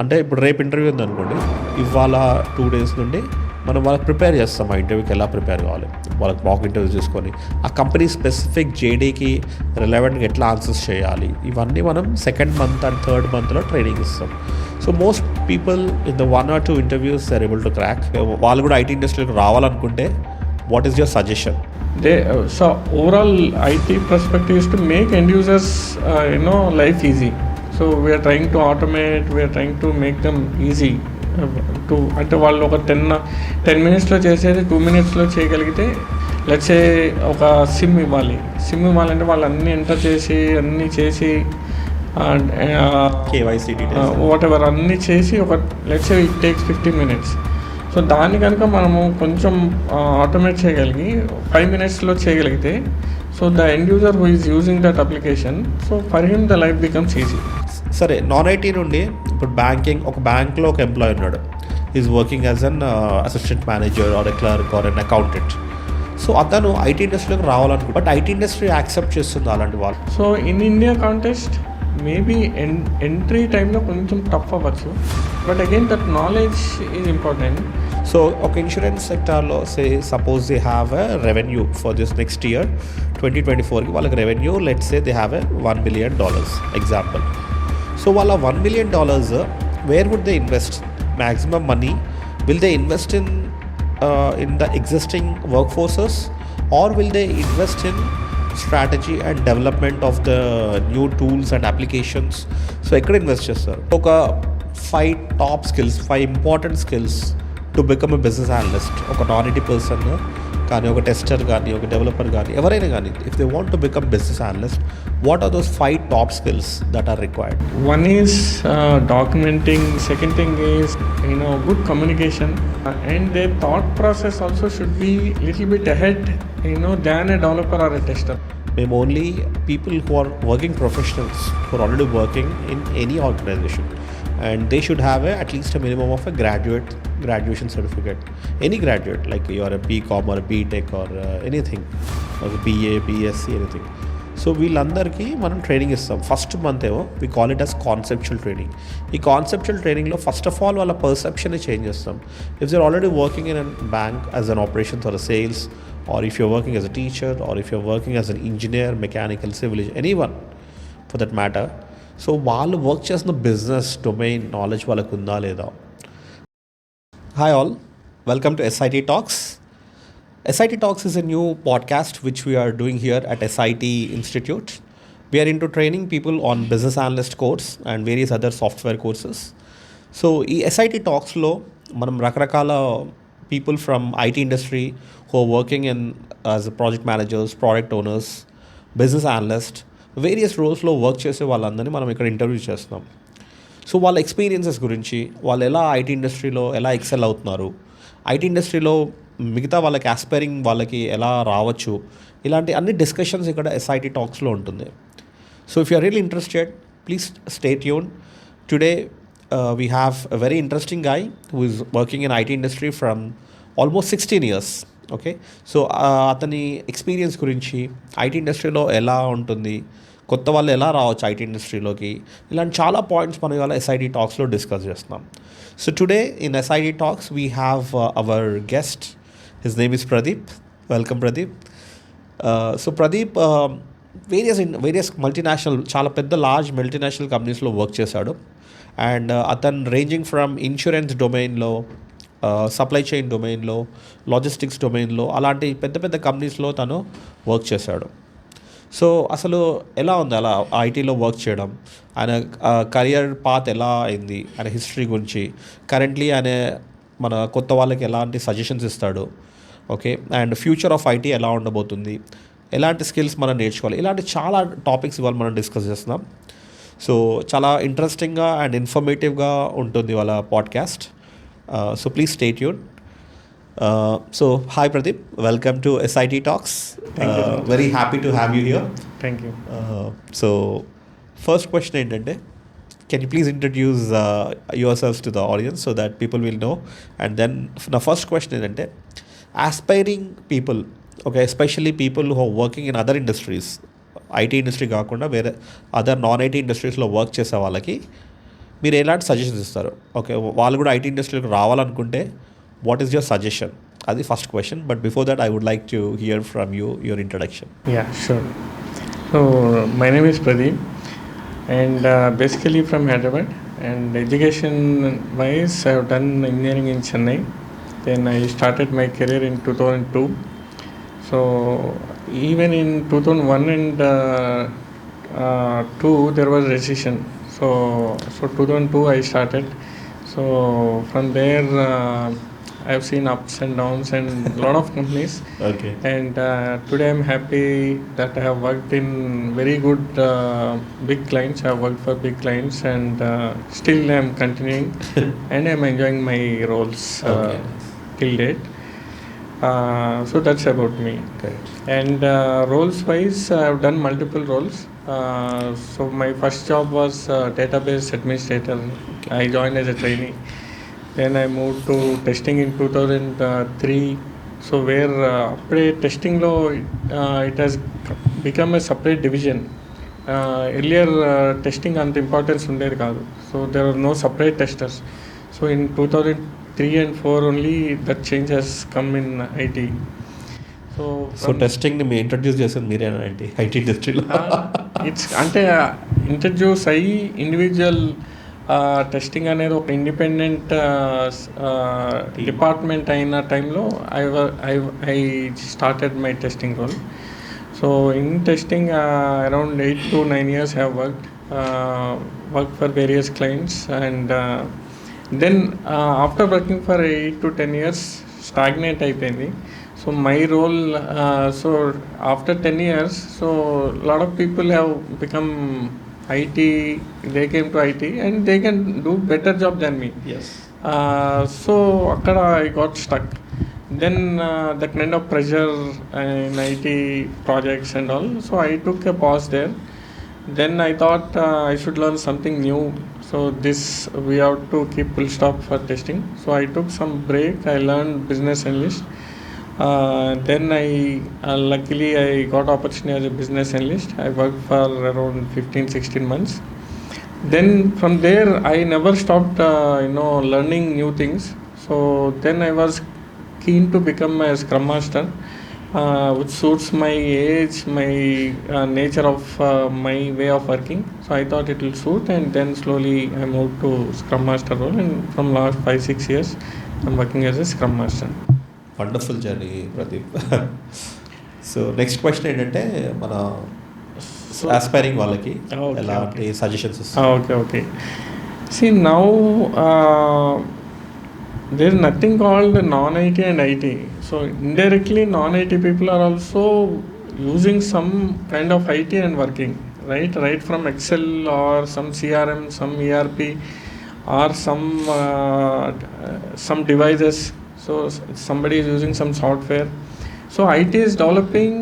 అంటే ఇప్పుడు రేపు ఇంటర్వ్యూ ఉందనుకోండి, ఇవాళ 2 డేస్ నుండి మనం వాళ్ళకి ప్రిపేర్ చేస్తాం. ఆ ఇంటర్వ్యూకి ఎలా ప్రిపేర్ కావాలి, వాళ్ళకి మాక్ ఇంటర్వ్యూ చేసుకొని ఆ కంపెనీ స్పెసిఫిక్ జేడీకి రిలవెంట్గా ఎట్లా ఆన్సర్స్ చేయాలి, ఇవన్నీ మనం సెకండ్ మంత్ అండ్ థర్డ్ మంత్లో ట్రైనింగ్ ఇస్తాం. So most people in the 1 or 2 interviews are able to crack. వాళ్ళు కూడా ఐటీ ఇండస్ట్రీకి రావాలనుకుంటే what is your suggestion? So overall IT perspective is to make end users life easy. So we are trying to automate, we are trying to make them easy to అంటే వాళ్ళు ఒక 10 minutesలో చేసేది 2 minutesలో చేయగలిగితే, let's say ఒక SIM ఇవ్వాలంటే వాళ్ళు అన్నీ enter చేసి అన్నీ చేసి కేవైసీ డీటెయిల్స్ వాట్ ఎవర్ అన్నీ చేసి ఒక let's say it takes 15 minutes. So దాన్ని కనుక మనము కొంచెం ఆటోమేట్ చేయగలిగి 5 minutesలో చేయగలిగితే, so the end user who is using that application, so for him the life becomes easy. సరే, నాన్ ఐటీ నుండి ఇప్పుడు ఒక బ్యాంక్లో ఒక ఎంప్లాయీ ఉన్నాడు, is working as an assistant manager or a clerk or an accountant. So అతను IT ఇండస్ట్రీలోకి రావాలనుకుంటు, బట్ ఐటీ ఇండస్ట్రీ యాక్సెప్ట్ చేస్తుంది అలాంటి వాళ్ళు. So in India context maybe entry టైంలో కొంచెం టఫ్ అవ్వచ్చు, but again that knowledge is important. So ఒక ఇన్సూరెన్స్ సెక్టార్లో suppose they have a revenue for this next year 2024కి వాళ్ళకి revenue let's say they have a $1 billion example. So వాళ్ళ $1 billion where would they invest maximum money? Will they invest in the existing work forces or will they invest in strategy and development of the new tools and applications? So ఎక్కడ invest చేస్తారు? ఒక 5 important skills to become a business analyst. ఒక non IT person కానీ, ఒక tester కానీ, ఒక developer కానీ, ఎవరైనా కానీ, if they want to become business analyst, what are those 5 top skills that are required? One is documenting. Second thing is good communication, and their thought process also should be little bit ahead than a developer or a tester. Maybe only people who are working professionals, who are already working in any organization, and they should have at least a minimum of a graduation certificate. Any graduate, like you are a BCom or a BTech or anything, or a BA, BSc, anything. So వీళ్ళందరికీ మనం training ఇస్తాం. First month ఏమో we call it as conceptual training. ఈ conceptual ట్రైనింగ్లో first of all వాళ్ళ పర్సెప్షన్ని change చేస్తాం. If you're already working in an bank as an operations or sales, or if you're working as a teacher, or if you're working as an engineer, mechanical, civil, anyone for that matter, so వాళ్ళు work చేసిన business domain knowledge వాళ్ళకు ఉందా లేదా? Hi all, welcome to SIT Talks. SIT Talks is a new podcast which we are doing here at SIT Institute. We are into training people on business analyst course and various other software courses. So ఈ SIT Talksలో మనం రకరకాల people from IT industry who are working in as project managers, product owners, business analyst, various రోల్స్లో work చేసే వాళ్ళందరినీ మనం ఇక్కడ interview చేస్తున్నాం. So వాళ్ళ ఎక్స్పీరియన్సెస్ గురించి, వాళ్ళు ఎలా ఐటీ ఇండస్ట్రీలో ఎలా ఎక్సెల్ అవుతున్నారు, ఐటీ ఇండస్ట్రీలో మిగతా వాళ్ళకి ఆస్పైరింగ్ వాళ్ళకి ఎలా రావచ్చు, ఇలాంటి అన్ని డిస్కషన్స్ ఇక్కడ SIT Talksలో ఉంటుంది. So if you are really interested, please stay tune. Today we have a very interesting guy who is working in IT industry from almost 16 years. Okay, so అతని ఎక్స్పీరియన్స్ గురించి, ఐటీ ఇండస్ట్రీలో ఎలా ఉంటుంది, కొత్త వాళ్ళు ఎలా రావచ్చు ఐటీ ఇండస్ట్రీలోకి, ఇలాంటి చాలా పాయింట్స్ మనం ఇవాళ SIT Talksలో డిస్కస్ చేస్తున్నాం. So today in SIT Talks we have our guest. His name is Pradeep. Welcome Pradeep. So Pradeep various multinational, చాలా పెద్ద లార్జ్ మల్టీనేషనల్ కంపెనీస్లో వర్క్ చేశాడు. అండ్ అతను రేంజింగ్ ఫ్రమ్ ఇన్సూరెన్స్ డొమైన్లో, సప్లై చైన్ డొమైన్లో, లాజిస్టిక్స్ డొమైన్లో, అలాంటి పెద్ద పెద్ద కంపెనీస్లో తను వర్క్ చేశాడు. సో అసలు ఎలా ఉంది అలా ఐటీలో వర్క్ చేయడం, ఆయన కెరియర్ పాత్ ఎలా అయింది, ఆయన హిస్టరీ గురించి, కరెంట్లీ ఆయన మన కొత్త వాళ్ళకి ఎలాంటి సజెషన్స్ ఇస్తాడు, okay, and future of IT ఎలా ఉండబోతుంది, ఎలాంటి స్కిల్స్ మనం నేర్చుకోవాలి, ఇలాంటి చాలా టాపిక్స్ ఇవాళ మనం డిస్కస్ చేస్తున్నాం. సో చాలా ఇంట్రెస్టింగ్గా అండ్ ఇన్ఫర్మేటివ్గా ఉంటుంది వాళ్ళ podcast. So please stay tune. So hi Pradeep, welcome to SIT Talks. Thank you. Very happy to have you here. Thank you. So first question ఏంటంటే, can you please introduce yourselves to the audience so that people will know? And then the first question ఏంటంటే, aspiring people, okay, especially people who are working in other industries, IT industry కాకుండా వేరే other non IT ఇండస్ట్రీస్లో work చేసే వాళ్ళకి మీరు ఎలాంటి suggestions ఇస్తారు? Okay, వాళ్ళు కూడా ఐటీ ఇండస్ట్రీలోకి రావాలనుకుంటే వాట్ ఈస్ యువర్ సజెషన్? అది first question. But before that I would like to hear from you your introduction. Yeah, sure. So my name is Pradeep, and basically from Hyderabad. And education wise, I have done engineering in Chennai. Then I started my career in 2002. So even in 2001 and 2 there was recession. So 2002 I started. So from there I have seen ups and downs and a lot of companies. Okay. And today I'm happy that I have worked in very good big clients. I have worked for big clients, and still I'm continuing and I'm enjoying my roles Okay. till date. So that's about me. Okay. And roles wise, I've done multiple roles. So my first job was database administrator. I joined as a trainee. Then I moved to testing in 2003. So where testing law it has become a separate division. Earlier testing అంత importance ఉండేది కాదు. So there are no separate testers. So in 2003 and 4 only that change has come in IT. So టెస్టింగ్ని మీ introduce చేసింది మీరేనా అండి IT ఇండస్ట్రీలో? It's అంటే ఇంట్రడ్యూస్ అయ్యి ఇండివిజువల్ టెస్టింగ్ అనేది ఒక ఇండిపెండెంట్ డిపార్ట్మెంట్ అయిన టైంలో I started my testing role. So in testing around 8 to 9 years have work for various clients. And then after working for 8 to 10 years stagnate అయిపోయింది. So my role, so after 10 years, so a lot of people have become IT, they came to IT and they can do better job than me. Yes. So akkada I got stuck. Then that kind of pressure in IT projects and all, so I took a pause there. Then I thought I should learn something new. So this we have to keep full stop for testing. So I took some break. I learned business analyst. Then I luckily I got opportunity as a business analyst. I worked for around 15-16 months. Then from there I never stopped learning new things. So then I was keen to become a scrum master, which suits my age, my nature of my way of working. So I thought it will suit, and then slowly I moved to scrum master role, and from last 5-6 years I'm working as a scrum master. Wonderful journey Pradeep. So next question ఏంటంటే మన aspiring వాళ్ళకి ఎలాంటి suggestions ఇస్తారు? Okay. See now there is nothing called non-IT and IT. So indirectly non-IT people are also using some kind of IT and working, right from Excel or some CRM, some ERP or some devices. So somebody is using some software. So IT is developing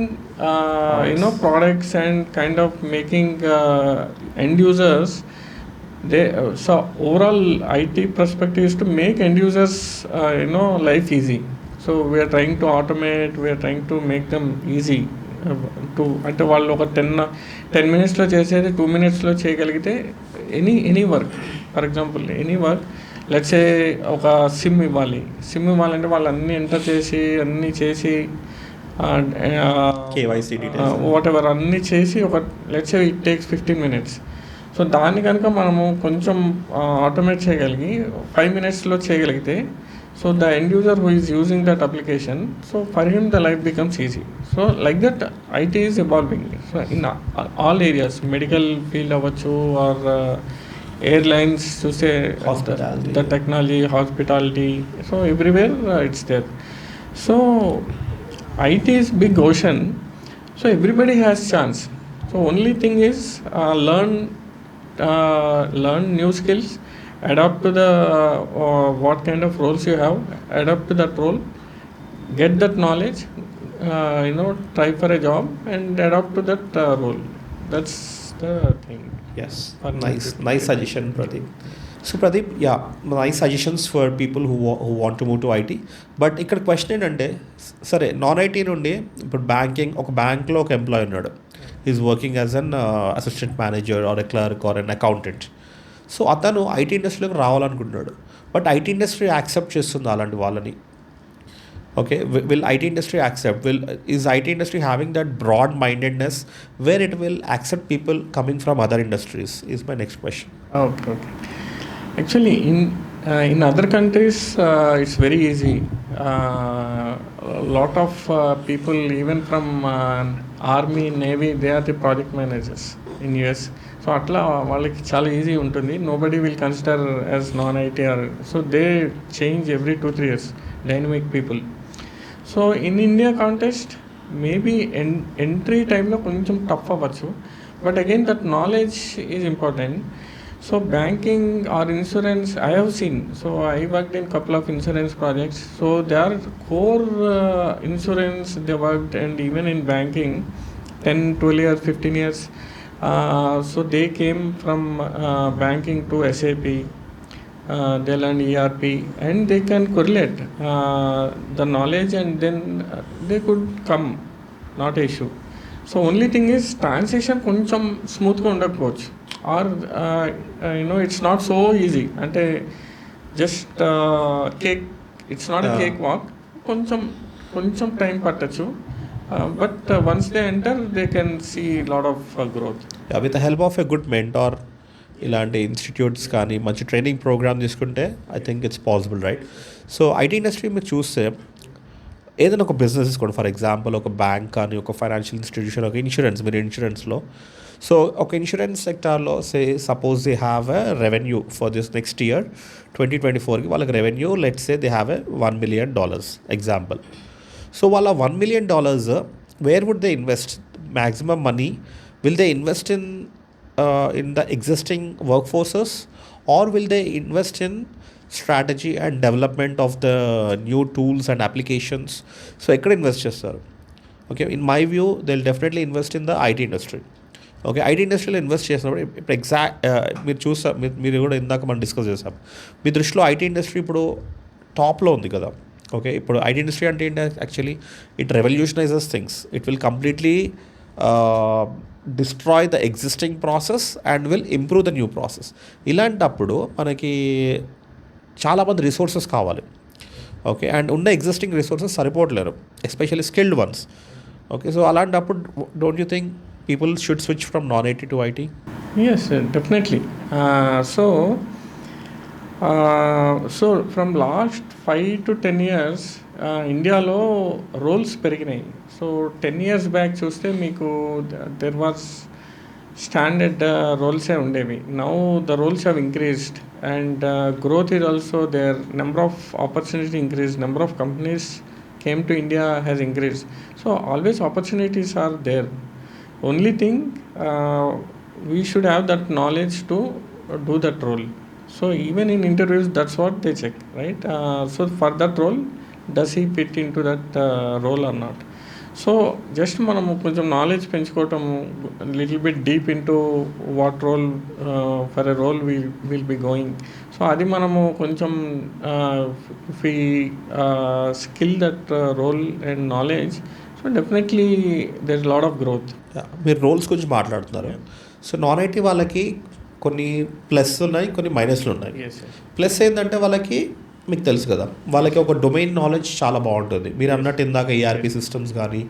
products and kind of making end users. So overall IT perspective is to make end users life easy. So we are trying to automate, we are trying to make them easy to అంటే వాళ్ళు ఒక 10 minutesలో చేసేది 2 minutesలో చేయగలిగితే any work, for example any work, let's say ఒక SIM ఇవ్వాలంటే వాళ్ళు అన్నీ enter చేసి అన్నీ చేసి KYC వాట్ ఎవర్ అన్నీ చేసి ఒక let's say it takes 15 minutes. So దాన్ని కనుక మనము కొంచెం ఆటోమేట్ చేయగలిగి 5 minutesలో చేయగలిగితే, so the end user who is using that application, so for him the life becomes easy. So like that IT is evolving. So in all areas, medical field అవ్వచ్చు are airlines, to say the technology, hospitality, so everywhere it's there. So IT is big ocean, so everybody has chance. So only thing is learn new skills, adapt to the what kind of roles you have, adapt to that role, get that knowledge, try for a job and adapt to that role. That's the thing. Yes, nice suggestion, Pradeep. So Pradeep, yeah, nice suggestions for people who want to move to IT. But ఇక్కడ question ఏంటంటే, సరే non IT నుండి ఇప్పుడు ఒక బ్యాంక్లో ఒక employee ఉన్నాడు, is working as an assistant manager or a clerk or an accountant. So అతను ఐటీ ఇండస్ట్రీలోకి రావాలనుకుంటున్నాడు, బట్ ఐటీ ఇండస్ట్రీ యాక్సెప్ట్ చేస్తుంది అలాంటి వాళ్ళని. Okay, will IT industry accept? Is IT industry having that broad mindedness where it will accept people coming from other industries? Is my next question. Okay, okay. Actually, in other countries, it's very easy. A lot of people, even from army, navy, they are the project managers in US. So అట్లా వాళ్ళకి చాలా easy ఉంటుంది. Nobody will consider as non IT or, so they change every 2-3 years, dynamic people. So in India context maybe entry టైంలో కొంచెం tough అవ్వచ్చు, but again that knowledge is important. So banking or insurance I have seen, so I worked in couple of insurance projects. So they are core insurance they worked, and even in banking 10-12 years, 15 years. So they came from banking to SAP. They learn ERP and they can correlate the knowledge, and then they could come, not an issue. So only thing is transition కొంచెం స్మూత్గా ఉండకపోవచ్చు, or it's not so easy. అంటే just cake, it's not a cake walk, కొంచెం time పట్టచ్చు. But once they enter, they can see a lot of growth. Yeah, with the help of a good mentor, ఇలాంటి institutes కానీ మంచి training programme తీసుకుంటే I think it's possible, right? So IT industry మీరు చూస్తే ఏదైనా ఒక business తీసుకోండి, for example ఒక బ్యాంక్ కానీ, ఒక ఫైనాన్షియల్ ఇన్స్టిట్యూషన్, ఒక ఇన్సూరెన్స్, మీరు ఇన్సూరెన్స్లో, సో ఒక ఇన్సూరెన్స్ సెక్టార్లో suppose they have a revenue for this next year 2024కి వాళ్ళకి revenue let's say they have a $1 million example. So వాళ్ళ $1 million where would they invest maximum money? Will they invest in the existing workforces, or will they invest in strategy and development of the new tools and applications? So ekkada invest chestaru? Okay, in my view they'll definitely invest in the IT industry. Okay, IT ఇండస్ట్రీలో invest చేసినప్పుడు ఇప్పుడు మీరు చూసా, మీరు కూడా ఇందాక మనం discuss చేసాం, మీ దృష్టిలో ఐటీ ఇండస్ట్రీ ఇప్పుడు టాప్లో ఉంది కదా. ఓకే, ఇప్పుడు ఐటీ ఇండస్ట్రీ అంటే ఏంటి? Actually it revolutionises things. It will completely destroy the existing process and will improve the new process. ఇలాంటప్పుడు మనకి చాలామంది రిసోర్సెస్ కావాలి. ఓకే, అండ్ ఉన్న ఎగ్జిస్టింగ్ రిసోర్సెస్ సరిపోవట్లేరు, especially skilled ones. Okay, so అలాంటప్పుడు don't you think people should switch from non IT to IT? Yes, definitely. So from last 5 to 10 years ఇండియాలో roles పెరిగినాయి. So 10 years back చూస్తే మీకు there was standard రోల్సే ఉండేవి. Now the roles have increased and growth is also there. Number of opportunity increase, number of companies came to India has increase. So always opportunities are there. Only thing we should have that knowledge to do that role. So even in interviews, that's what they check, right? So for that role, does he fit into that role or not? So just మనము కొంచెం knowledge పెంచుకోవటం, little bit deep into what role for a role will be going. So అది మనము కొంచెం we skill that role and knowledge, so definitely there is lot of growth. మీరు roles గురించి మాట్లాడుతున్నారు. So non IT వాళ్ళకి కొన్ని plus ఉన్నాయి, కొన్ని మైనస్లు ఉన్నాయి. ప్లస్ ఏంటంటే వాళ్ళకి మీకు తెలుసు కదా, వాళ్ళకి ఒక డొమైన్ నాలెడ్జ్ చాలా బాగుంటుంది. మీరు అన్నట్టు ఇందాక ఈఆర్పీ సిస్టమ్స్ కానీ,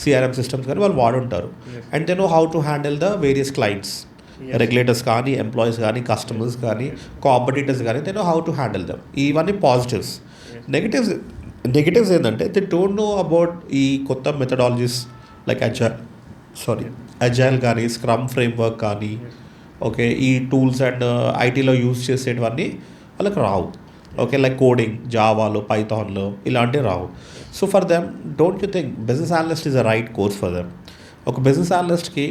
సిఆర్ఎం సిస్టమ్స్ కానీ వాళ్ళు వాడుంటారు. And they know how to handle the various clients, regulators కానీ, ఎంప్లాయీస్ కానీ, కస్టమర్స్ కానీ, కాంపిటీటర్స్ కానీ, they know how to handle them. ఇవన్నీ పాజిటివ్స్. నెగిటివ్స్ ఏంటంటే దే డోంట్ నో అబౌట్ ఈ కొత్త మెథడాలజీస్ లైక్ అజైల్ కానీ, స్క్రమ్ ఫ్రేమ్వర్క్ కానీ, ఓకే, ఈ టూల్స్ అండ్ ఐటీలో యూజ్ చేసేటివన్నీ వాళ్ళకి రావు. ఓకే, లైక్ కోడింగ్, జావాలో, పైథాన్లో ఇలాంటివి రావు. So for them, don't you think business analyst is a right course for them? ఒక బిజినెస్ అనలిస్ట్కి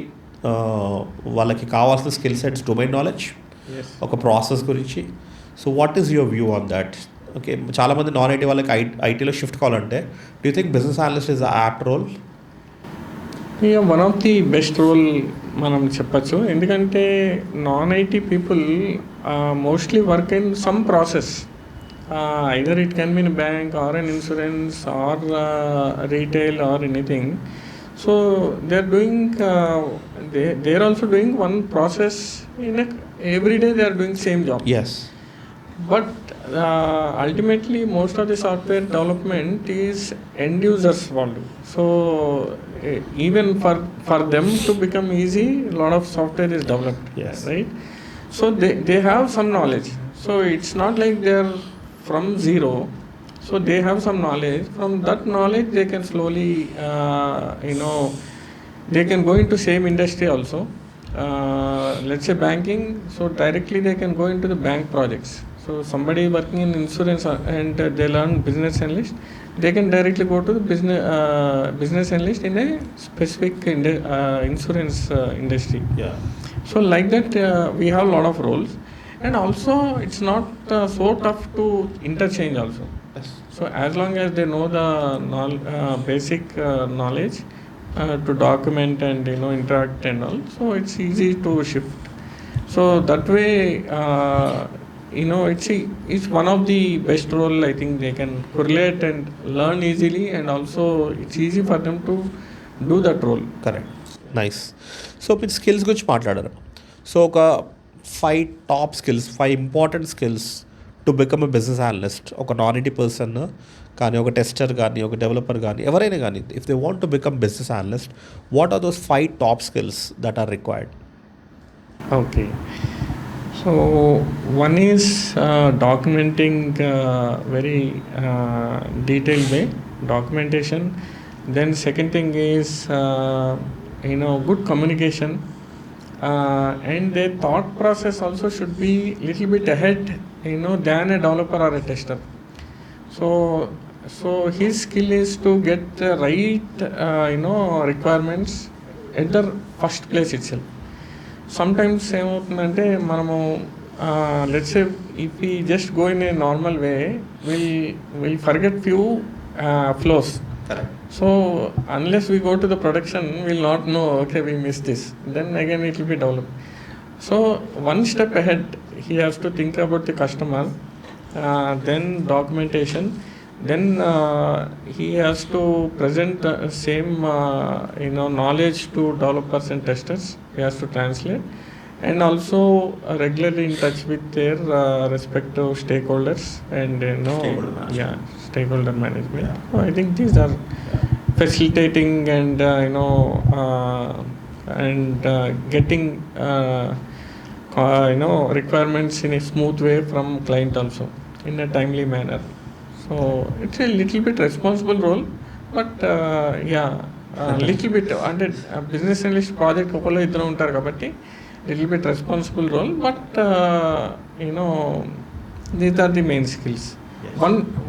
వాళ్ళకి కావాల్సిన స్కిల్ సెట్స్, డొమైన్ నాలెడ్జ్, ఒక ప్రాసెస్ గురించి. So what is your view on that? Okay, చాలామంది నాన్ ఐటీ వాళ్ళకి ఐటీలో షిఫ్ట్ కావాలంటే do you think business analyst is a apt role? One of the best role మనం చెప్పచ్చు. ఎందుకంటే non IT people mostly work in some process. Either it can be in bank or in insurance or retail or anything. So they are doing, they are also doing one process every day they are doing same job. Yes. But ultimately, most of the software development is end users value. So even for them to become easy, a lot of software is developed. Yes. Right. So they have some knowledge. So it's not like they're from zero. So they have some knowledge. From that knowledge, they can slowly, they can go into same industry also. Let's say banking. So directly they can go into the bank projects. So somebody working in insurance and they learn business analyst, they can directly go to the business analyst in a specific insurance industry. Yeah. So like that, we have a lot of roles, and also it's not so tough to interchange also. Yes. So as long as they know the basic knowledge to document and interact and all, so it's easy to shift. So that way, it's one of the best role. I think they can correlate and learn easily, and also it's easy for them to do that role. Correct. Nice. So మీరు skills గురించి మాట్లాడారు. So ఒక 5 top skills, 5 important skills to become a business analyst. ఒక non IT person కానీ, ఒక tester కానీ, ఒక developer కానీ, ఎవరైనా కానీ, if they want to become business analyst, what are those 5 top skills that are required? Okay. So one is documenting very detailed way, documentation. Then second thing is good communication, and their thought process also should be little bit ahead than a developer or a tester. So his skill is to get the right requirements at the first place itself. Sometimes ఏమవుతుందంటే మనము let's say if we just go in a normal way will forget few flows. So unless we go to the production will not know okay we miss this, then again it will be develop. So one step ahead he has to think about the customer, then documentation, then he has to present same knowledge to developers and testers. He has to translate, and also regularly in touch with their respective stakeholders and stakeholder management. Yeah. So I think these are facilitating and getting requirements in a smooth way from client also in a timely manner. So it's a little bit responsible role, but little bit అంటే business analyst project ఒకళ్ళు ఇద్దరు ఉంటారు కాబట్టి little bit responsible role, but these are the main skills.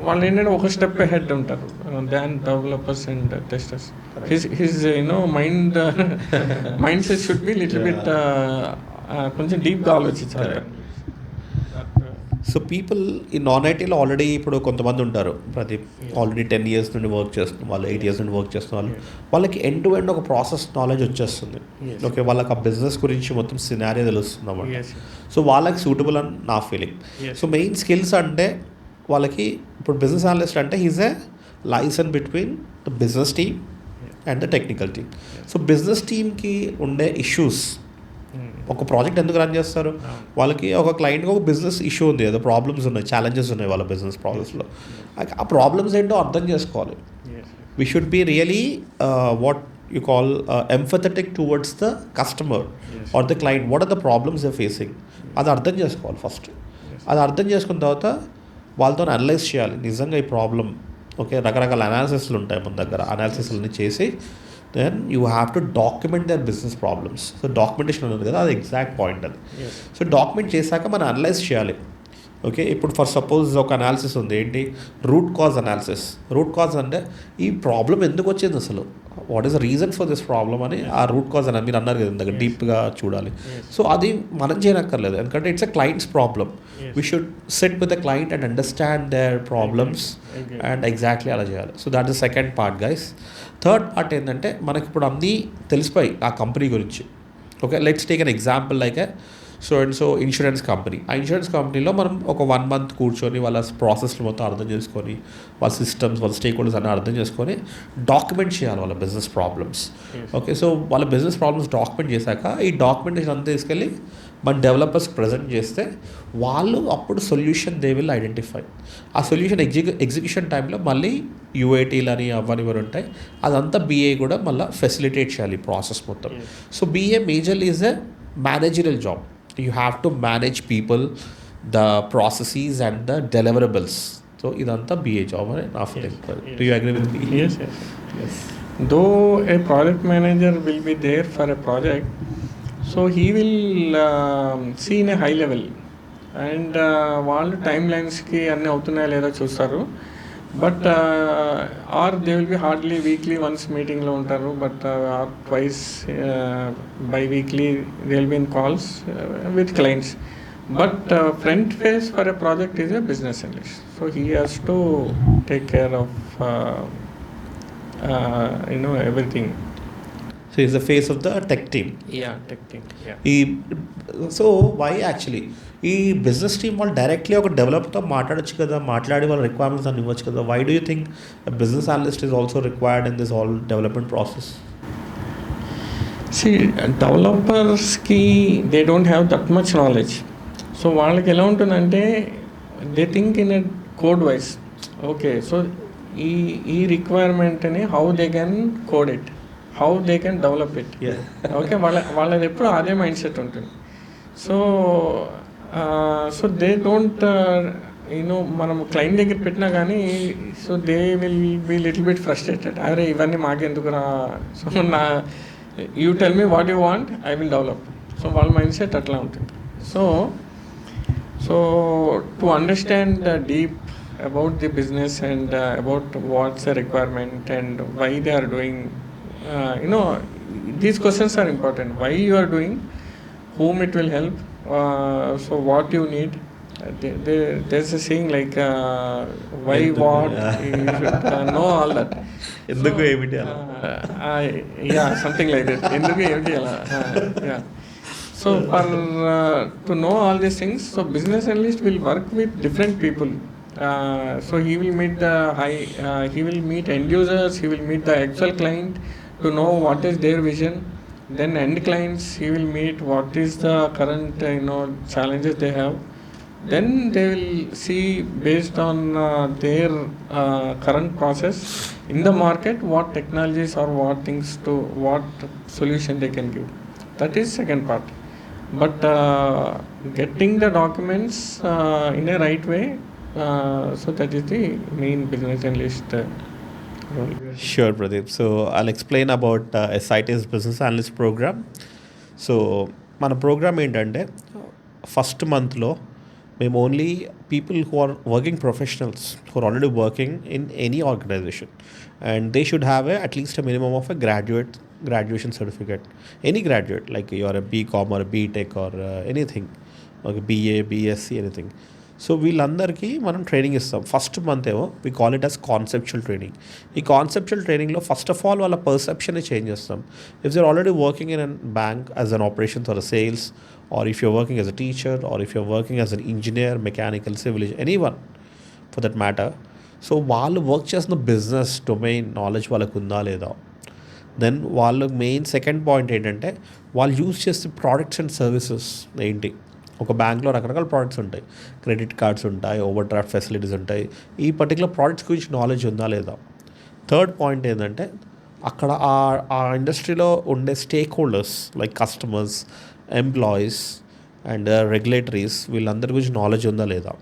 వాళ్ళు ఏంటంటే ఒక step head ఉంటారు than developers and testers. His mindset should be little bit కొంచెం డీప్గా ఆలోచించాలి. సో పీపుల్ ఈ నాన్ ఐటీలో ఆల్రెడీ ఇప్పుడు కొంతమంది ఉంటారు, ఆల్రెడీ 10 years నుండి వర్క్ చేస్తున్న వాళ్ళు, 8 years నుండి వర్క్ చేస్తున్న వాళ్ళు, వాళ్ళకి ఎండ్ టు ఎండ్ ఒక ప్రాసెస్ నాలెడ్జ్ వచ్చేస్తుంది. ఓకే, వాళ్ళకి ఆ బిజినెస్ గురించి మొత్తం సినారియో తెలుస్తుంది అన్నమాట. సో వాళ్ళకి సూటబుల్ అని నా ఫీలింగ్. సో మెయిన్ స్కిల్స్ అంటే వాళ్ళకి ఇప్పుడు బిజినెస్ అనలిస్ట్ అంటే he's a liaison between the business team and the technical team. So business టీమ్కి ఉండే ఇష్యూస్, ఒక ప్రాజెక్ట్ ఎందుకు రన్ చేస్తారు, వాళ్ళకి ఒక క్లయింట్కి ఒక బిజినెస్ ఇష్యూ ఉంది, ఏదో ప్రాబ్లమ్స్ ఉన్నాయి, ఛాలెంజెస్ ఉన్నాయి వాళ్ళ బిజినెస్ ప్రాసెస్లో. ఆ ప్రాబ్లమ్స్ ఏంటో అర్థం చేసుకోవాలి. We should be really what you call empathetic towards the customer or the client. What are the problems they facing, అది అర్థం చేసుకోవాలి ఫస్ట్. అది అర్థం చేసుకున్న తర్వాత వాళ్ళతో అనలైజ్ చేయాలి నిజంగా ఈ ప్రాబ్లం. ఓకే, రకరకాల అనాలిసిస్లు ఉంటాయి మన దగ్గర, అనాలిసిస్లన్నీ చేసి then you have to document their business problems. So documentation ఉన్నది కదా, అది ఎగ్జాక్ట్ పాయింట్ అది. సో డాక్యుమెంట్ చేశాక మనం అనలైజ్ చేయాలి. ఓకే, ఇప్పుడు ఫర్ సపోజ్ ఒక అనాలిసిస్ ఉంది, ఏంటి root cause analysis. Root cause అంటే ఈ ప్రాబ్లం ఎందుకు వచ్చింది అసలు, what is the reason for this problem అని ఆ రూట్ కాజ్ అని మీరు అన్నారు కదా ఇందాక, డీప్గా చూడాలి. సో అది మనం చేయనక్కర్లేదు, ఎందుకంటే it's a clients problem. We should SIT with the client and understand their problems and exactly అలా చేయాలి. So that is second part guys. Third part ఏంటంటే మనకి ఇప్పుడు అన్నీ తెలిసిపోయి ఆ కంపెనీ గురించి. Okay, let's take an example like so insurance company. ఆ insurance కంపెనీలో మనం ఒక 1 month కూర్చొని వాళ్ళ ప్రాసెస్లు మొత్తం అర్థం చేసుకొని, వాళ్ళ సిస్టమ్స్, వాళ్ళ స్టేక్ హోల్డర్స్ అన్నీ అర్థం చేసుకొని డాక్యుమెంట్ చేయాలి వాళ్ళ బిజినెస్ ప్రాబ్లమ్స్. ఓకే, సో వాళ్ళ బిజినెస్ ప్రాబ్లమ్స్ డాక్యుమెంట్ చేశాక ఈ డాక్యుమెంటేషన్ అంతా తీసుకెళ్ళి మన డెవలపర్స్ ప్రజెంట్ చేస్తే వాళ్ళు అప్పుడు సొల్యూషన్ దే విల్ ఐడెంటిఫై. ఆ సొల్యూషన్ ఎగ్జిక్యూషన్ టైంలో మళ్ళీ యూఐటీలు అని అవన్నీ ఇవన్నీ ఉంటాయి, అదంతా బీఏ కూడా మళ్ళీ ఫెసిలిటేట్ చేయాలి ప్రాసెస్ మొత్తం. So BA majorly is a managerial job. You have to manage people, the processes and the deliverables. So ఇదంతా బీఏ జాబ్ అని నా feeling. Do you agree with me? Yes. Though a project manager will be there for a project, so he will see in a high level and వాళ్ళు time లైన్స్కి అన్నీ అవుతున్నాయా లేదా చూస్తారు. But or they will be hardly weekly once మీటింగ్లో ఉంటారు, but or twice biweekly they will be in calls with clients. But front face for a project is a business analyst. So he has to take care of everything. So he's the face of the tech team. Yeah, tech team. Yeah. So why actually ఈ business team వాళ్ళు డైరెక్ట్లీ ఒక డెవలపర్తో మాట్లాడచ్చు కదా, మాట్లాడి వాళ్ళ requirements అన్ని ఇవ్వచ్చు కదా. Why do you think business analyst is also required in this all development process? See, డెవలపర్స్కి they don't have that much knowledge. So వాళ్ళకి ఎలా ఉంటుందంటే they think in a code wise. Okay, so ఈ రిక్వైర్మెంట్ని how they can code it, how they can develop it. Okay, వాళ్ళది ఎప్పుడు అదే mind set ఉంటుంది. సో దే డోంట్ మనం క్లయింట్ దగ్గర పెట్టినా కానీ so they will be little bit frustrated. అరే ఇవన్నీ మాకెందుకురా, so you tell me what you want, I will develop. So వాళ్ళ మైండ్ సెట్ అట్లా ఉంటుంది. So to understand deep about the business and about what's the requirement and why they are doing, these questions are important. Why you are doing, whom it will help, so what you need. There's a saying like why, what, you should know all that. ఎందుకు ఏమిటి అలా? Yeah, something like that. ఎందుకు ఏమిటి అలా. Yeah. So for to know all these things, so business analyst will work with different people. So he will meet he will meet end users, he will meet the actual client to know what is their vision. Then end clients, he will meet what is the current challenges they have. Then they will see based on their current process in the market what technologies or what solution they can give. That is second part. But getting the documents in a right way, so that is the main business analyst role. Sure, Pradeep. So I'll explain about SIT's business analyst program. So మన program ఏంటంటే first మంత్లో మేము only people who are working professionals who are already working in any organization and they should have at least a minimum of a graduation certificate. Any graduate, like you are a BCom or a BTech or anything, okay, BA, BSc, anything. So వీళ్ళందరికీ మనం training ఇస్తాం. First month ఏమో we call it as conceptual training. ఈ conceptual ట్రైనింగ్లో first of all వాళ్ళ పర్సెప్షన్ని change చేస్తాం. If you're already working in an bank as an operations or sales, or if you're working as a teacher, or if you're working as an engineer, mechanical, civil, any one for that matter. So వాళ్ళు work చేస్తున్న business domain knowledge వాళ్ళకు ఉందా లేదా. Then వాళ్ళు main second point ఏంటంటే వాళ్ళు use చేసే products and services ఏంటి. ఒక బ్యాంక్లో రకరకాల ప్రోడక్ట్స్ ఉంటాయి, క్రెడిట్ కార్డ్స్ ఉంటాయి, ఓవర్ డ్రాఫ్ట్ ఫెసిలిటీస్ ఉంటాయి. ఈ పర్టికులర్ ప్రోడక్ట్స్ గురించి నాలెడ్జ్ ఉందా లేదా. థర్డ్ పాయింట్ ఏంటంటే అక్కడ ఆ ఇండస్ట్రీలో ఉండే stake holders like customers, employees and regulatories, వీళ్ళందరి గురించి నాలెడ్జ్ ఉందా లేదా.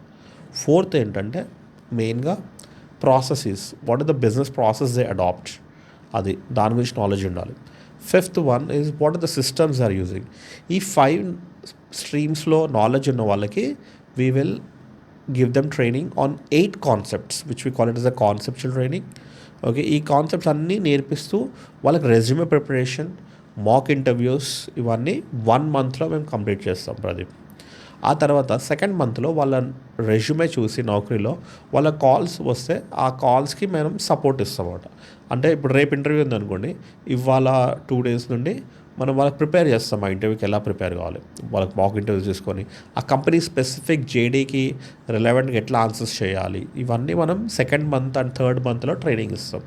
ఫోర్త్ ఏంటంటే మెయిన్గా processes, what are the business process they adapt, అది దాని గురించి నాలెడ్జ్ ఉండాలి. Fifth one is what are the systems are using. ఈ 5 స్ట్రీమ్స్లో నాలెడ్జ్ ఉన్న వాళ్ళకి we will give them training on 8 concepts which we call it as a conceptual training. Okay, ఈ concepts అన్నీ నేర్పిస్తూ వాళ్ళకి రెజ్యూమే ప్రిపరేషన్, మాక్ ఇంటర్వ్యూస్ ఇవన్నీ 1 మంత్లో మేము కంప్లీట్ చేస్తాం ప్రదీప్. ఆ తర్వాత సెకండ్ మంత్లో వాళ్ళ రెజ్యూమే చూసి నౌకరీలో వాళ్ళ కాల్స్ వస్తే ఆ కాల్స్కి మనం సపోర్ట్ ఇస్తాం అన్నమాట. అంటే ఇప్పుడు రేపు ఇంటర్వ్యూ ఉందనుకోండి, ఇవాళ 2 days నుండి మనం వాళ్ళకి ప్రిపేర్ చేస్తాం ఆ ఇంటర్వ్యూకి ఎలా ప్రిపేర్ కావాలి. వాళ్ళకి మాక్ ఇంటర్వ్యూ చేసుకొని ఆ కంపెనీ స్పెసిఫిక్ జేడీకి రిలవెంట్గా ఎట్లా ఆన్సర్స్ చేయాలి, ఇవన్నీ మనం సెకండ్ మంత్ అండ్ థర్డ్ మంత్లో ట్రైనింగ్ ఇస్తాం.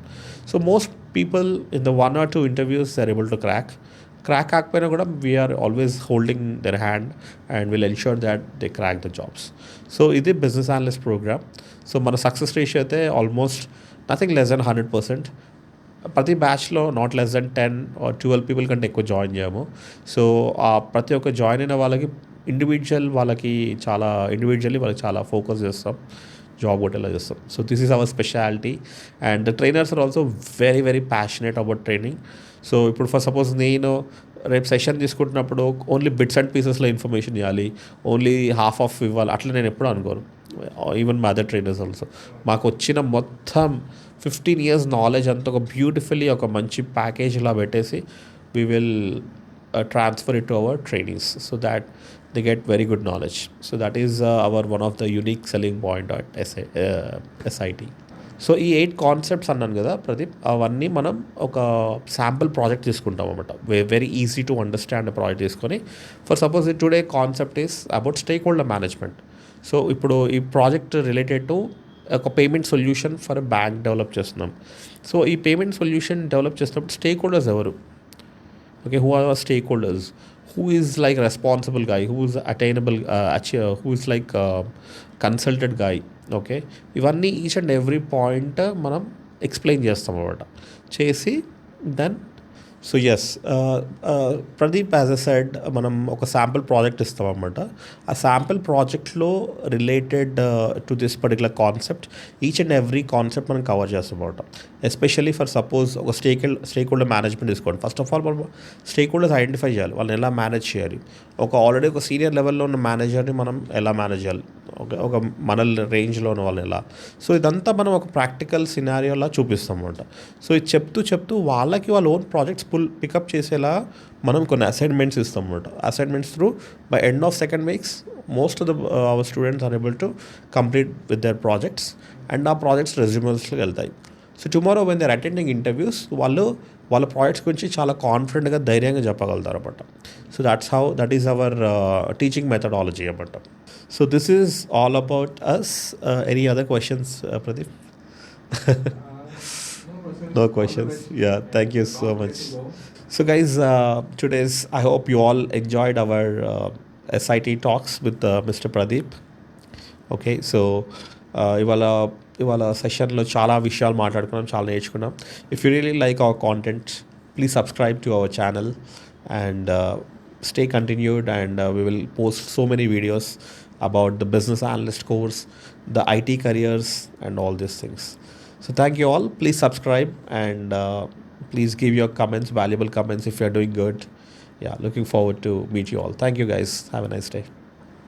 So most people in the 1 or 2 interviews they are able to crack. Crack కాకపోయినా కూడా we are always holding their hand and will ensure that they crack the jobs. So ఇది business analyst program. So మన success ratio అయితే almost nothing less than 100%. ప్రతి బ్యాచ్లో not less than 10 or 12 people కంటే ఎక్కువ join చేయము. సో ప్రతి ఒక్క జాయిన్ అయిన వాళ్ళకి ఇండివిజువల్లీ వాళ్ళకి చాలా ఫోకస్ చేస్తాం, జాబ్ కొట్టేలా చేస్తాం. So this is our speciality and the trainers are also very very passionate about training. So ఇప్పుడు ఫర్ సపోజ్ నేను రేపు సెషన్ తీసుకుంటున్నప్పుడు ఓన్లీ బిట్స్ అండ్ పీసెస్లో ఇన్ఫర్మేషన్ ఇవ్వాలి, ఓన్లీ హాఫ్ ఆఫ్ ఇవ్వాలి, అట్లా నేను ఎప్పుడూ అనుకోను. Even my other trainers also మాకు వచ్చిన మొత్తం 15 years నాలెడ్జ్ అంతా ఒక బ్యూటిఫుల్లీ ఒక మంచి ప్యాకేజ్లా పెట్టేసి we will transfer it to our trainees so that they get very good knowledge. So that is our one of the unique selling point at SIT. So ఈ 8 concepts అన్నాను కదా ప్రదీప్, అవన్నీ మనం ఒక శాంపుల్ ప్రాజెక్ట్ తీసుకుంటాం అనమాట. Very easy to understand project తీసుకొని, for suppose today concept is about stake holder management. So ఇప్పుడు ఈ ప్రాజెక్ట్ రిలేటెడ్ టు ఒక payment solution for bank develop చేస్తున్నాం. సో ఈ పేమెంట్ సొల్యూషన్ డెవలప్ చేసినప్పుడు స్టేక్ హోల్డర్స్ ఎవరు? Okay, who are our stakeholders? Who is like responsible guy? Who is attainable? Who is like consulted guy? Okay, ఇవన్నీ each and every point మనం explain చేస్తాం అన్నమాట. చేసి then so as Pradeep as a said మనం ఒక sample project ఇస్తాం అన్నమాట. ఆ శాంపుల్ ప్రాజెక్ట్లో related to this particular concept each and every concept మనం కవర్ చేస్తాం అన్నమాట. ఎస్పెషల్లీ ఫర్ సపోజ్ ఒక స్టేక్ హోల్డర్ మేనేజ్మెంట్ తీసుకోండి. ఫస్ట్ ఆఫ్ ఆల్ మనం స్టేక్ హోల్డర్స్ ఐడెంటిఫై చేయాలి, వాళ్ళని ఎలా మేనేజ్ చేయాలి. ఆల్రెడీ ఒక సీనియర్ లెవెల్లో ఉన్న మేనేజర్ని మనం ఎలా మేనేజ్ చేయాలి, ఒక మన రేంజ్లో ఉన్న వాళ్ళని ఎలా. సో ఇదంతా మనం ఒక ప్రాక్టికల్ సినారియోలా చూపిస్తాం అన్నమాట. సో ఇది చెప్తూ వాళ్ళకి వాళ్ళ ఓన్ ప్రాజెక్ట్స్ పికప్ చేసేలా మనం కొన్ని అసైన్మెంట్స్ ఇస్తాం అన్నమాట. Assignments through by end of second weeks most of our students are able to complete with their projects and ఆ ప్రాజెక్ట్స్ రెజ్యూమర్స్లోకి వెళ్తాయి. So tomorrow when they are attending interviews వాళ్ళ projects గురించి చాలా కాన్ఫిడెంట్గా ధైర్యంగా చెప్పగలుగుతారు అన్నమాట. So that is our teaching methodology అన్నమాట. So this is all about us. Any other questions Pradeep? No questions. Yeah, thank you so much. So guys, I hope you all enjoyed our SIT talks with Mr. Pradeep. Okay, so ఇవాళ సెషన్లో చాలా విషయాలు మాట్లాడుకున్నాం, చాలా నేర్చుకున్నాం. If you really like our content, please subscribe to our channel and stay continued, and we will post so many videos about the business analyst course, the IT careers and all these things. So thank you all. Please subscribe and please give your comments, valuable comments if you are doing good. Yeah, looking forward to meet you all. Thank you guys. Have a nice day.